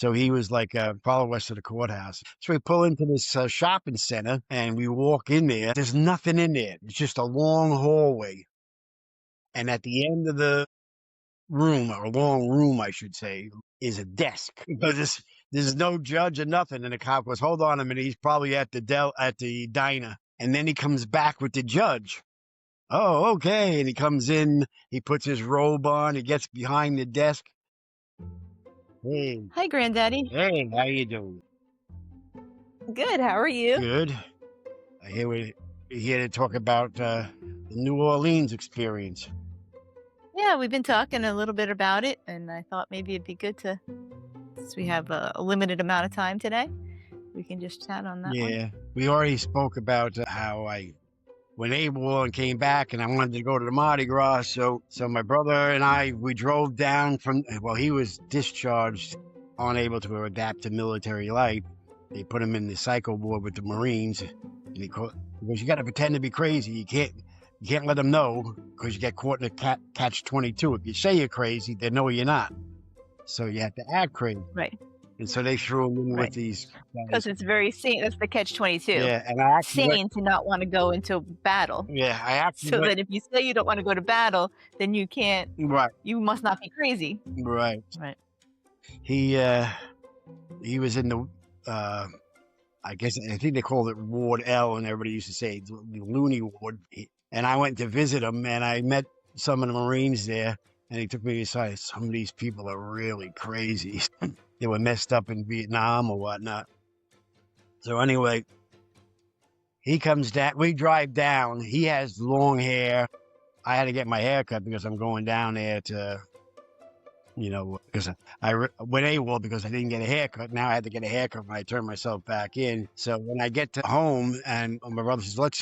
So he was like, follow us to the courthouse. So we pull into this shopping center and we walk in there. There's nothing in there. It's just a long hallway. And at the end of the room, or long room, I should say, is a desk. But there's no judge or nothing. And the cop goes, hold on a minute. He's probably at the diner. And then he comes back with the judge. Oh, okay. And he comes in, he puts his robe on, he gets behind the desk. Hey, Hi, Granddaddy. hey, how you doing? Good. How are you? Good. I hear we're here to talk about the New Orleans experience. Yeah, we've been talking a little bit about it, and I thought maybe it'd be good to, since we have a limited amount of time today, we can just chat on that one. Yeah, we already spoke about how I went AWOL and came back, and I wanted to go to the Mardi Gras. So my brother and I, we drove down from. Well, he was discharged, unable to adapt to military life. They put him in the psycho ward with the Marines, and because you got to pretend to be crazy. You can't let them know because you get caught in a catch-22. If you say you're crazy, they know you're not. So you have to act crazy. Right. And so they threw him in with Right. these Because guys. it's very sane. That's the catch-22. Yeah, and I actually went. Sane to not want to go into battle. Yeah, I actually So went. that if you say you don't want to go to battle, then you can't. Right, You must not be crazy. right. Right. He was in the I think they called it Ward L, and everybody used to say the Looney Ward. And I went to visit him, and I met some of the Marines there, and he took me aside. Some of these people are really crazy. They were messed up in Vietnam or whatnot. So anyway, he comes down. We drive down. He has long hair. I had to get my hair cut because I'm going down there to, because I went AWOL because I didn't get a haircut. Now I had to get a haircut when I turn myself back in. So when I get to home and my brother says,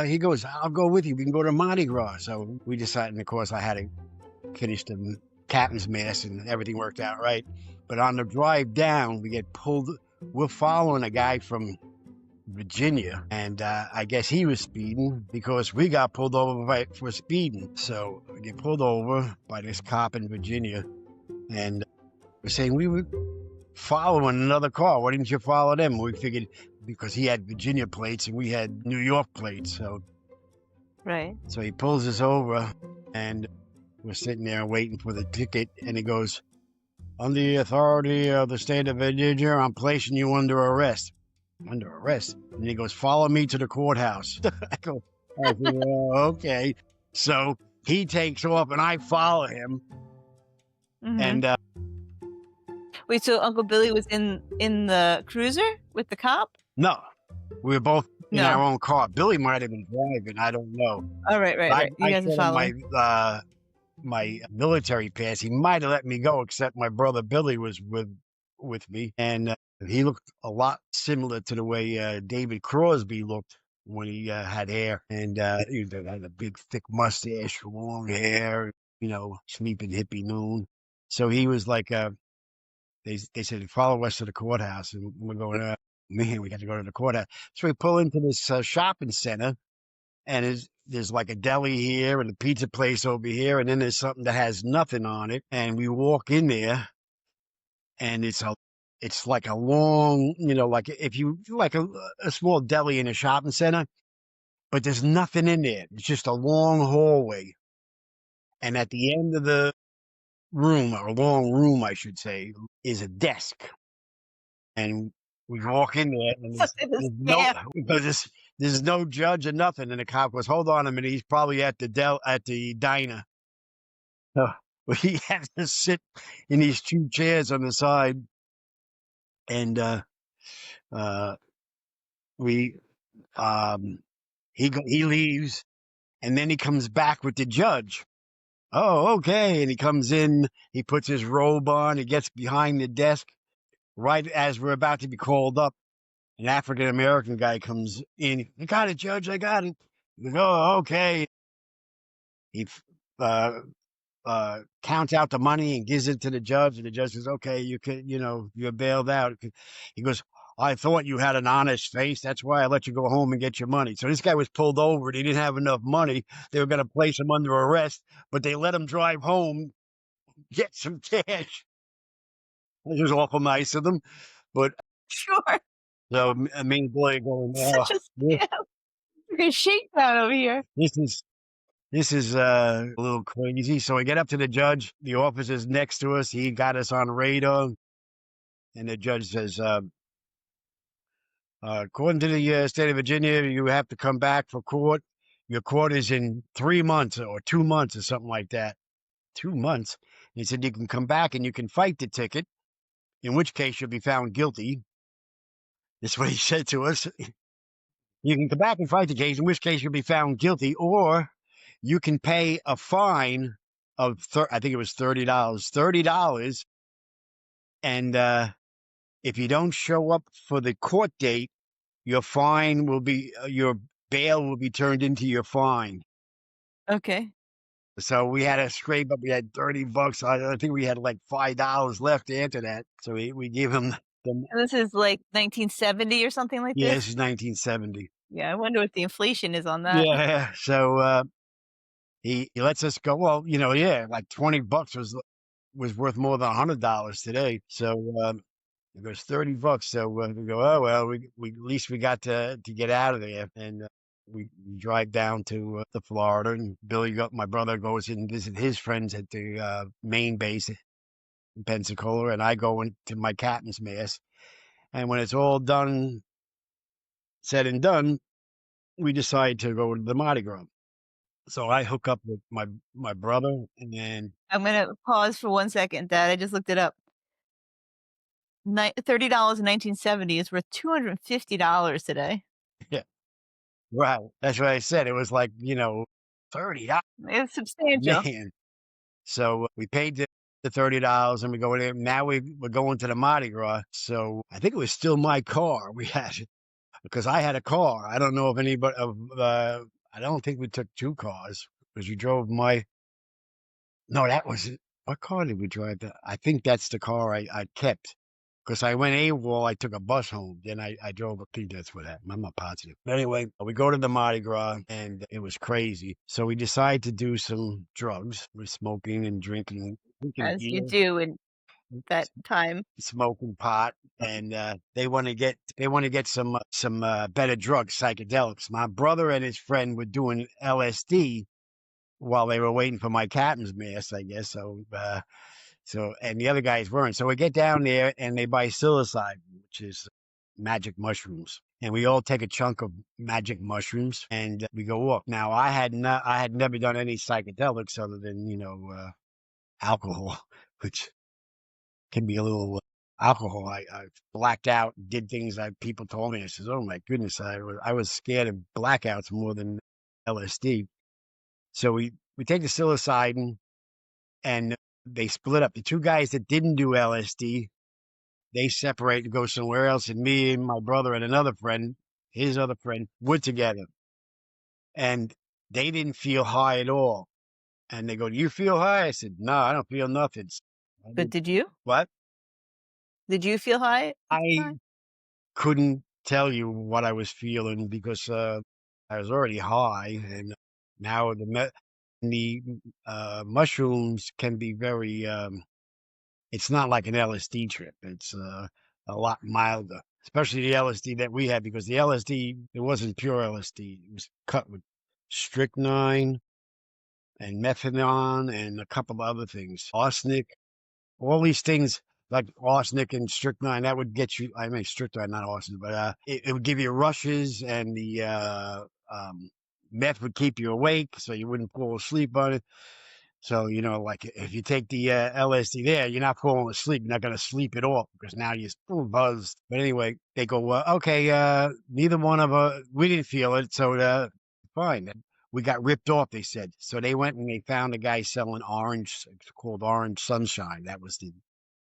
he goes, I'll go with you. We can go to Mardi Gras. So we decided, and of course I had to finish the captain's mast and everything worked out right. But on the drive down, we get pulled. We're following a guy from Virginia, and I guess he was speeding because we got pulled over for speeding. So we get pulled over by this cop in Virginia, and we're saying we were following another car. Why didn't you follow them? We figured because he had Virginia plates and we had New York plates. Right. So he pulls us over, and we're sitting there waiting for the ticket, and he goes, "On the authority of the state of Virginia, I'm placing you under arrest." Under arrest? And he goes, "Follow me to the courthouse." I go, okay. So he takes off, and I follow him. Mm-hmm. And wait, so Uncle Billy was in the cruiser with the cop? no, we were both in No. our own car. Billy might have been driving. I don't know. Oh, right. You guys are showed him following. my military pass. He might have let me go, except my brother Billy was with me, and he looked a lot similar to the way David Crosby looked when he had hair, and he had a big, thick mustache, long hair, sleeping hippie noon. So he was like, they said, follow us to the courthouse, and we're going, man, we got to go to the courthouse. So we pull into this shopping center, and there's like a deli here and a pizza place over here, and then there's something that has nothing on it. And we walk in there, and it's like a long, like if you like a small deli in a shopping center, but there's nothing in there. It's just a long hallway. And at the end of the room, or long room, I should say, is a desk. And we walk in there, and there's no judge or nothing. And the cop goes, hold on a minute. He's probably at the diner. So we have to sit in these two chairs on the side. And he leaves, and then he comes back with the judge. Oh, okay. And he comes in, he puts his robe on, he gets behind the desk. Right as we're about to be called up, an African American guy comes in. I got it, Judge. I got it. He goes, oh, okay. He counts out the money and gives it to the judge, and the judge says, okay, you're bailed out. He goes, I thought you had an honest face. That's why I let you go home and get your money. So this guy was pulled over, and he didn't have enough money. They were going to place him under arrest, but they let him drive home, get some cash. It was awful nice of them. But Sure. so me and boy are going, oh, Such a this, scam. Freaking shakedown over here. this is a little crazy. So we get up to the judge. The officer's next to us. He got us on radar, and the judge says, according to the state of Virginia, you have to come back for court. Your court is in 3 months or 2 months or something like that. 2 months. And he said you can come back and you can fight the ticket, in which case you'll be found guilty. That's what he said to us. You can come back and fight the case, in which case you'll be found guilty, or you can pay a fine of I think it was $30. $30, and if you don't show up for the court date, your fine will be your bail will be turned into your fine. Okay. So we had to scrape up. We had $30. I think we had like $5 left after that. So we gave him the. And this is like 1970 or something like Yeah, this? this is 1970. Yeah, I wonder what the inflation is on that. Yeah. So he lets us go. Well, yeah, like $20 was worth more than $100 today. So it goes $30. So we go, oh well, we at least we got to get out of there, and we drive down to Florida. And my brother, goes and visit his friends at the main base in Pensacola, and I go into my captain's mast. And when it's all said and done, we decide to go to the Mardi Gras. So I hook up with my brother, and then I'm gonna pause for 1 second, Dad, I just looked it up. $30 in 1970 is worth $250 today. yeah, right. That's what I said. It was like $30, It's substantial. man. So we paid the $30, and we go in there. Now we're going to the Mardi Gras. So I think it was still my car we had, because I had a car. I don't know if anybody I don't think we took two cars, because we drove my. No, that was it. What car did we drive? I think that's the car I kept. Because I went AWOL, I took a bus home. Then I drove. I think that's what happened. I'm not positive. But anyway, we go to the Mardi Gras, and it was crazy. So we decide to do some drugs. We're smoking and drinking As you beer, do in that time. smoking pot, and they want to get some better drugs, psychedelics. My brother and his friend were doing LSD while they were waiting for my captain's mast, I guess. So, and the other guys weren't. So we get down there, and they buy psilocybin, which is magic mushrooms. And we all take a chunk of magic mushrooms, and we go off. Now, I had never done any psychedelics other than, alcohol, which can be a little alcohol. I blacked out, did things that people told me. I says, oh my goodness, I was scared of blackouts more than LSD. So we take the psilocybin, and they split up. The two guys that didn't do LSD, they separate and go somewhere else. And me and my brother and another friend, his other friend, were together. And they didn't feel high at all. And they go, do you feel high? I said, no, I don't feel nothing. But did you? What? Did you feel high at the I time? couldn't tell you what I was feeling, because I was already high. And now the mushrooms can be very, it's not like an LSD trip. It's a lot milder, especially the LSD that we had, because the LSD, it wasn't pure LSD. It was cut with strychnine and methadone and a couple of other things, arsenic, all these things like arsenic and strychnine. That would get you, I mean, strychnine, not arsenic, but it would give you rushes, and the meth would keep you awake so you wouldn't fall asleep on it. So, like if you take the LSD there, you're not falling asleep. You're not going to sleep at all, because now you're full buzzed. But anyway, they go, okay, neither one of us, we didn't feel it. So fine. We got ripped off, they said. So they went and they found a guy selling orange. It's called Orange Sunshine. That was the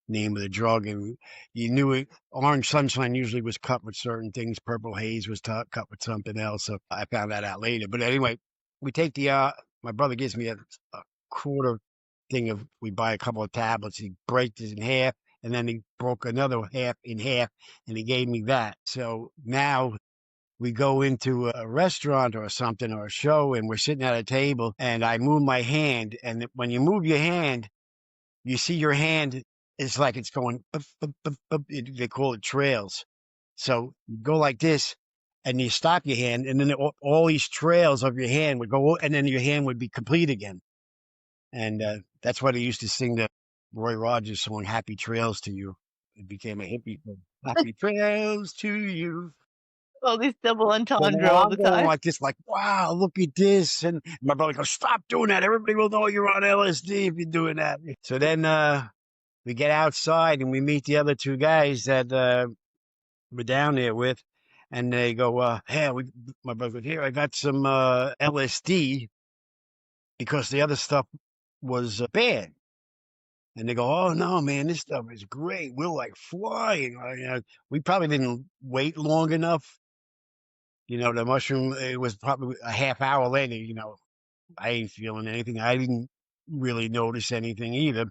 name of the drug. And you knew it. Orange Sunshine usually was cut with certain things. Purple Haze was cut with something else. So I found that out later. But anyway, we take my brother gives me a quarter thing of, we buy a couple of tablets. He breaks it in half, and then he broke another half in half, and he gave me that. So now we go into a restaurant or something, or a show, and we're sitting at a table, and I move my hand, and when you move your hand, you see your hand it's like it's going, bup, bup, bup, bup. They call it trails. So you go like this, and you stop your hand, and then all these trails of your hand would go, and then your hand would be complete again. And that's why they used to sing the Roy Rogers song, Happy Trails to You. It became a hippie thing. Happy trails to you. All these double So entendre now all I'm the going time. like this, like, wow, look at this. And my brother goes, stop doing that. Everybody will know you're on LSD if you're doing that. So then we get outside and we meet the other two guys that we're down there with. And they go, hey, my brother goes, here, I got some LSD because the other stuff was bad. And they go, oh, no, man, this stuff is great. We're like flying. We probably didn't wait long enough. The mushroom, it was probably a half hour later, I ain't feeling anything. I didn't really notice anything either.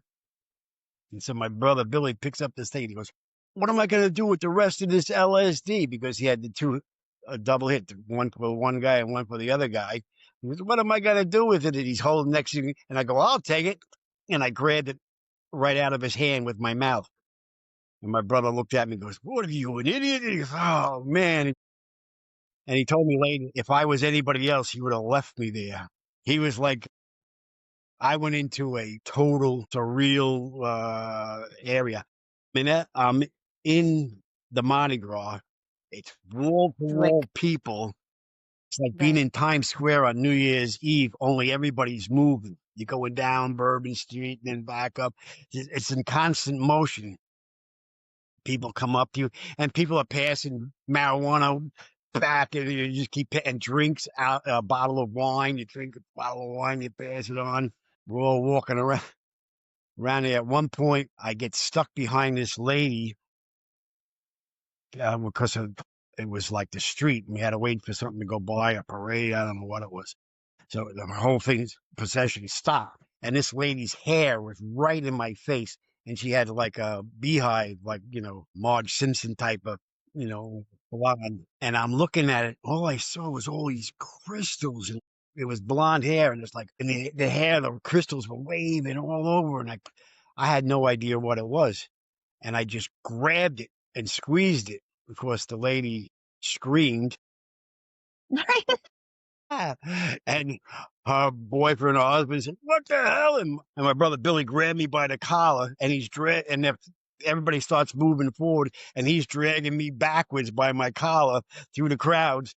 And so my brother Billy picks up this thing. He goes, what am I going to do with the rest of this LSD? Because he had the two, a double hit, one for one guy and one for the other guy. He goes, what am I going to do with it? And he's holding next to me. And I go, I'll take it. And I grabbed it right out of his hand with my mouth. And my brother looked at me and goes, what are you, an idiot? And he goes, oh, man. And he told me later, if I was anybody else, he would have left me there. He was like, I went into a total surreal area. I'm in the Mardi Gras. It's wall to It's like wall people. It's like being right. in Times Square on New Year's Eve, only everybody's moving. You're going down Bourbon Street and then back up. It's in constant motion. People come up to you, and people are passing marijuana back, and you just keep and drinks out a bottle of wine. You drink a bottle of wine, you pass it on. We're all walking around there. At one point, I get stuck behind this lady because it was like the street, and we had to wait for something to go by, a parade. I don't know what it was. So the whole thing's procession stopped, and this lady's hair was right in my face, and she had like a beehive, like Marge Simpson type of blonde. And I'm looking at it. All I saw was all these crystals, and it was blonde hair, and it's like, and the hair, the crystals were waving all over, and I had no idea what it was, and I just grabbed it and squeezed it. Of course, the lady screamed. And her boyfriend or husband said, what the hell? And my brother Billy grabbed me by the collar, and and if everybody starts moving forward, and he's dragging me backwards by my collar through the crowds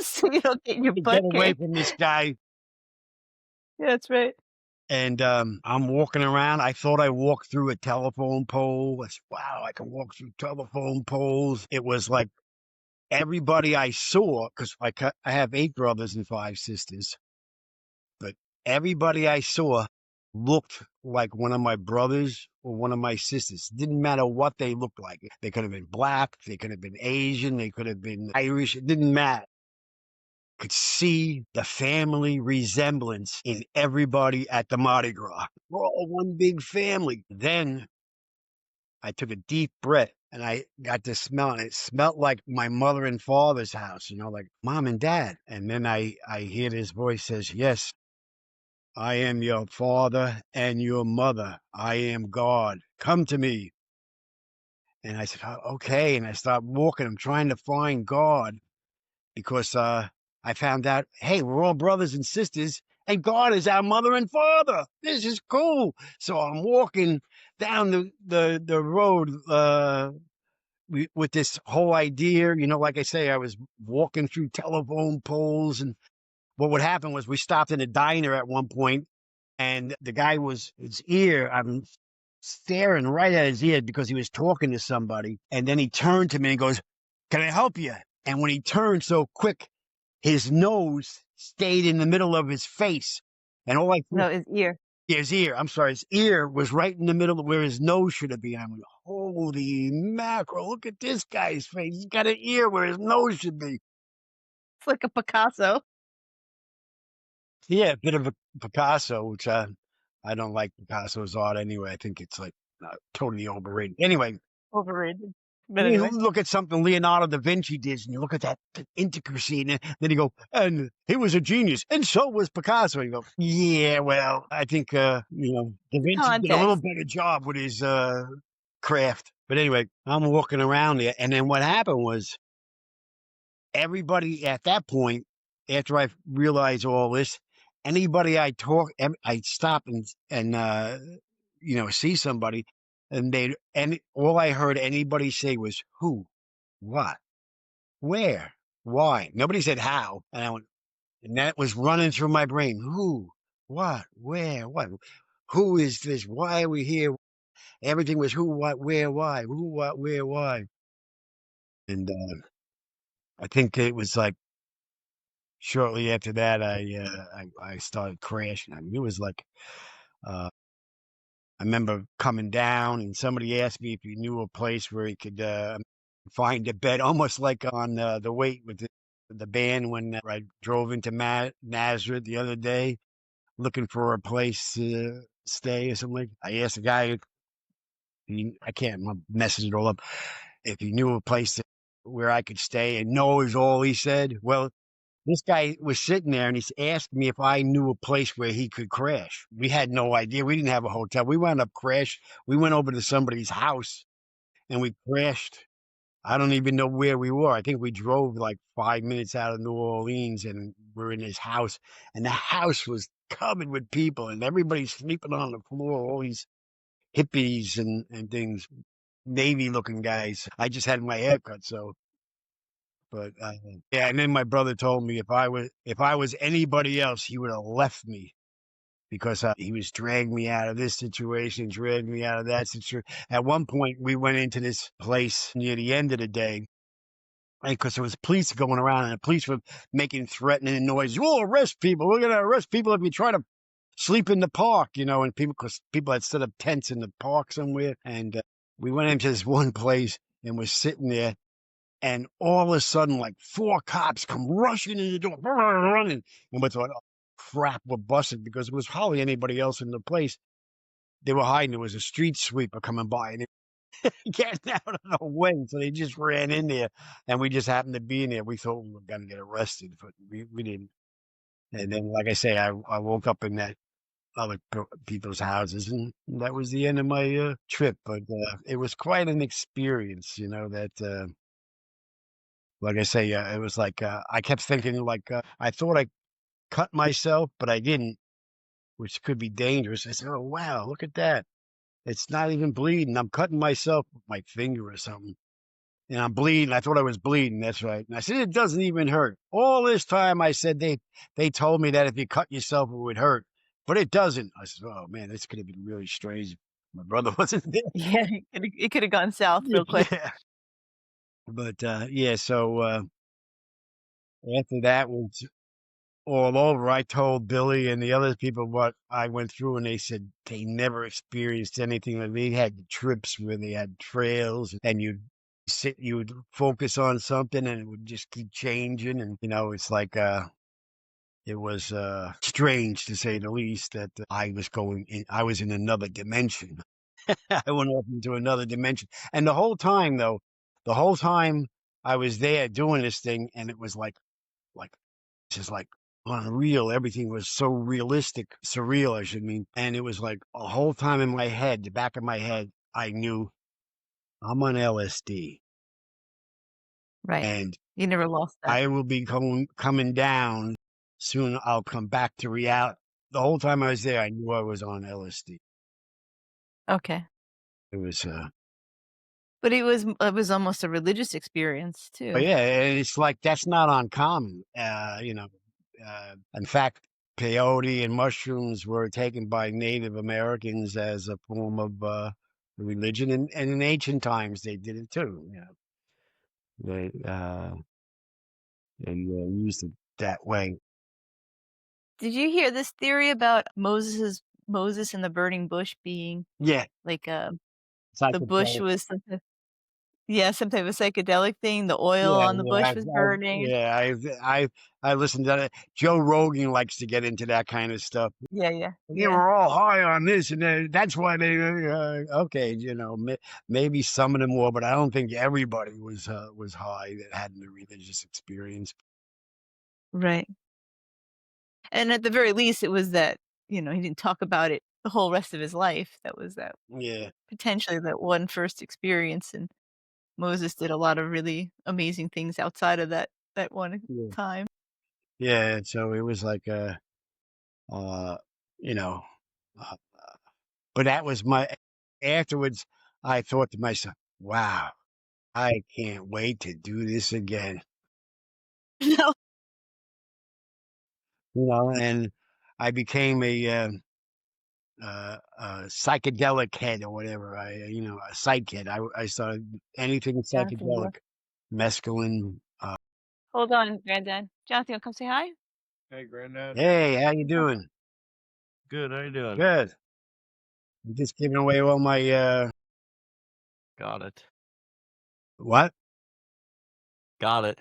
So you don't get your to get butt away kicked. from this guy. Yeah, that's right. And I'm walking around. I thought I walked through a telephone pole. I said, wow, I can walk through telephone poles. It was like everybody I saw, because I have 8 brothers and 5 sisters. But everybody I saw looked like one of my brothers or one of my sisters. Didn't matter what they looked like. They could have been black, they could have been Asian, they could have been Irish. It didn't matter. Could see the family resemblance in everybody at the Mardi Gras. We're all one big family. Then I took a deep breath and I got to smell, and it smelled like my mother and father's house, like mom and dad. And then I hear this voice says, yes, I am your father and your mother. I am God. Come to me. And I said, "Oh, okay." And I started walking. I'm trying to find God because I found out, hey, we're all brothers and sisters, and God is our mother and father. This is cool. So I'm walking down the road with this whole idea. Like I say, I was walking through telephone poles, and what would happen was we stopped in a diner at one point, and the guy was his ear. I'm staring right at his ear because he was talking to somebody. And then he turned to me and goes, can I help you? And when he turned so quick, his nose stayed in the middle of his face. And all I No, his ear. his ear, I'm sorry, his ear was right in the middle of where his nose should have been. I'm like, holy mackerel, look at this guy's face. He's got an ear where his nose should be. It's like a Picasso. Yeah, a bit of a Picasso, which I don't like Picasso's art anyway. I think it's like totally overrated. Anyway, Overrated. But You anyway. look at something Leonardo da Vinci did, and you look at that intricacy, and then you go, and he was a genius, and so was Picasso. You go, yeah, well, I think Da Vinci did a little Context. better job with his craft. But anyway, I'm walking around there, and then what happened was everybody at that point, after I realized all this, anybody I stop and see somebody, and all I heard anybody say was who, what, where, why. Nobody said how, and that was running through my brain. Who, what, where, what? Who is this? Why are we here? Everything was who, what, where, why. Who, what, where, why. And I think it was like shortly after that, I started crashing. I mean, it was like uh, I remember coming down, and somebody asked me if he knew a place where he could find a bed, almost like on the Wait with the band when I drove into Nazareth the other day, looking for a place to stay or something. I asked the guy, if I can't message it all up, if he knew a place where I could stay, and no is all he said. Well, this guy was sitting there and he's asked me if I knew a place where he could crash. We had no idea. We didn't have a hotel. We wound up crash. We went over to somebody's house and we crashed. I don't even know where we were. I think we drove like 5 minutes out of New Orleans and we're in his house. And the house was covered with people and everybody's sleeping on the floor, all these hippies and things, Navy looking guys. I just had my hair cut, so but yeah, and then my brother told me if I was anybody else, he would have left me because he was dragging me out of this situation, dragging me out of that situation. At one point, we went into this place near the end of the day because there was police going around, and the police were making threatening noises. We'll arrest people. We're going to arrest people if you try to sleep in the park, and because people had set up tents in the park somewhere, and we went into this one place and was sitting there and all of a sudden, like 4 cops come rushing in the door, running. And we thought, oh, crap, we're busted because there was hardly anybody else in the place. They were hiding. There was a street sweeper coming by and getting out of the way. So they just ran in there and we just happened to be in there. We thought we were going to get arrested, but we didn't. And then, like I say, I woke up in that other people's houses and that was the end of my trip. But it was quite an experience, that like I say, it was like, I kept thinking like, I thought I cut myself, but I didn't, which could be dangerous. I said, "Oh, wow, look at that. It's not even bleeding. I'm cutting myself with my finger or something. And I'm bleeding. I thought I was bleeding. That's right." And I said, "It doesn't even hurt." All this time I said they told me that if you cut yourself, it would hurt, but it doesn't. I said, "Oh man, this could have been really strange. My brother wasn't there." Yeah, it coulda gone south real quick. Yeah. But yeah, so after that was all over, I told Billy and the other people what I went through, and they said they never experienced anything like they had trips where they had trails, and you'd focus on something, and it would just keep changing, and it's like it was strange to say the least that I was in another dimension. I went off into another dimension, and the whole time I was there doing this thing, and it was like just like unreal. Everything was so realistic, surreal, I should mean. And it was like a whole time in my head, the back of my head, I knew I'm on LSD Right. and You never lost that. I will be coming down soon. I'll come back to reality. The whole time I was there, I knew I was on LSD. Okay. It was, But it was almost a religious experience but too. yeah, and it's like that's not uncommon. In fact, peyote and mushrooms were taken by Native Americans as a form of religion, and in ancient times they did it too. They used it that way. Did you hear this theory about Moses and the burning bush being Yeah, like, the bush psychedelic. was something Yeah, some type of psychedelic thing. The oil Yeah, on the yeah, bush was burning. I listened to that. Joe Rogan likes to get into that kind of stuff. Yeah, yeah, They yeah. were all high on this, and that's why they. Okay, maybe some of them were, but I don't think everybody was high that had the religious experience. Right. And at the very least, it was that, he didn't talk about it the whole rest of his life. That was that Yeah, potentially that one first experience, and Moses did a lot of really amazing things outside of that one yeah, time. yeah. So it was like uh, you know, uh, but that was my. Afterwards, I thought to myself, "Wow, I can't wait to do this again." No. And I became a psychedelic head or whatever. A psych head. I started anything Jonathan, you psychedelic, mescaline. hold on, Granddad. Jonathan, you come say hi? Hey, Granddad. Hey, how you Oh, doing? Good. How you doing? Good. I'm just giving away all my Got it. what? Got it.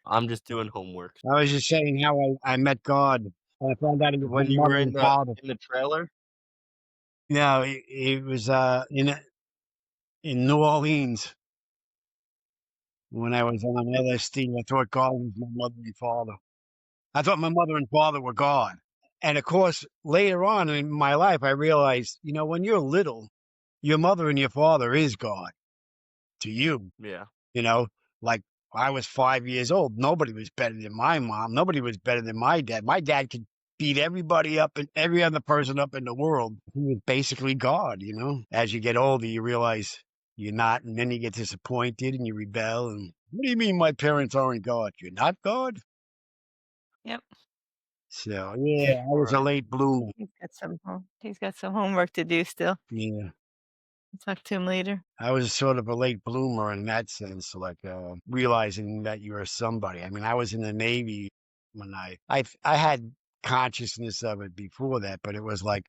I'm just doing homework. I was just saying how I met God. I found out it was my When you were mother and father. in the trailer? No, it was in New Orleans when I was on LSD. I thought God was my mother and father. I thought my mother and father were God. And of course, later on in my life, I realized, when you're little, your mother and your father is God to you. Yeah. You know, like I was 5 years old. Nobody was better than my mom. Nobody was better than my dad. My dad could beat everybody up and every other person up in the world. He was basically God. As you get older, you realize you're not, and then you get disappointed and you rebel. And what do you mean my parents aren't God? You're not God? yep. So, yeah, I was a Right. late bloomer. He's got some homework to do still. Yeah. I'll talk to him later. I was sort of a late bloomer in that sense, like realizing that you're somebody. I mean, I was in the Navy when I had consciousness of it before that, but it was like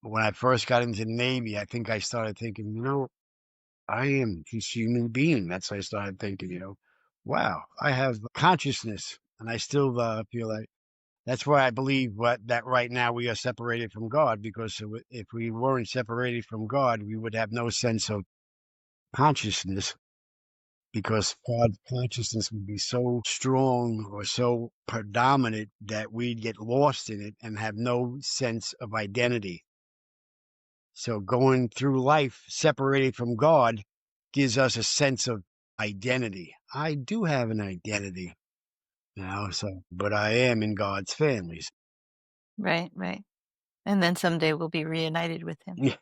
when I first got into the Navy, I think I started thinking, I am this human being. That's what I started thinking, wow, I have consciousness, and I still feel like that's why I believe that right now we are separated from God, because if we weren't separated from God, we would have no sense of consciousness, because God's consciousness would be so strong or so predominant that we'd get lost in it and have no sense of identity. So going through life separated from God gives us a sense of identity. I do have an identity but I am in God's families. Right, right. And then someday we'll be reunited with him. Yeah,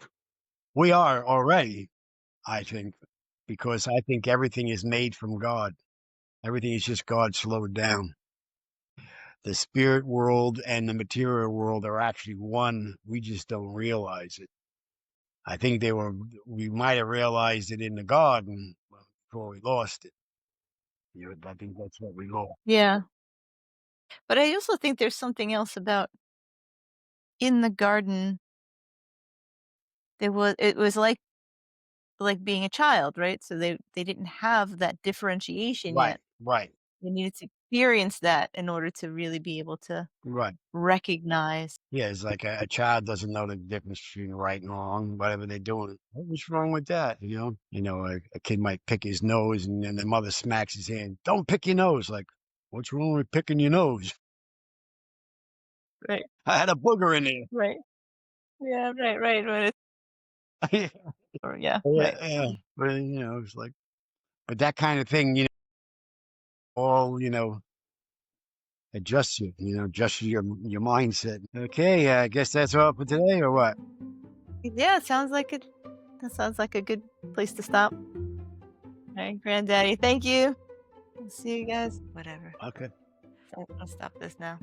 we are already, I think, because I think everything is made from God. Everything is just God slowed down. The spirit world and the material world are actually one. We just don't realize it. I think we might have realized it in the garden before we lost it. I think that's what we lost. Yeah. But I also think there's something else about in the garden. It was like being a child, right? So they didn't have that differentiation Right, yet. right, They needed to experience that in order to really be able to right. recognize. Yeah, it's like a child doesn't know the difference between right and wrong, whatever they're doing. What's wrong with that? A kid might pick his nose and then the mother smacks his hand. Don't pick your nose. Like, what's wrong with picking your nose? Right, I had a booger in there. right. Yeah, right, right, right. Yeah, Or yeah, yeah, right. yeah. But it's like, but that kind of thing, all adjusts adjusts your mindset. Okay, I guess that's all for today, or what? Yeah, it sounds like it. That sounds like a good place to stop. Right, Granddaddy. Thank you. See you guys. Whatever. Okay. I'll stop this now.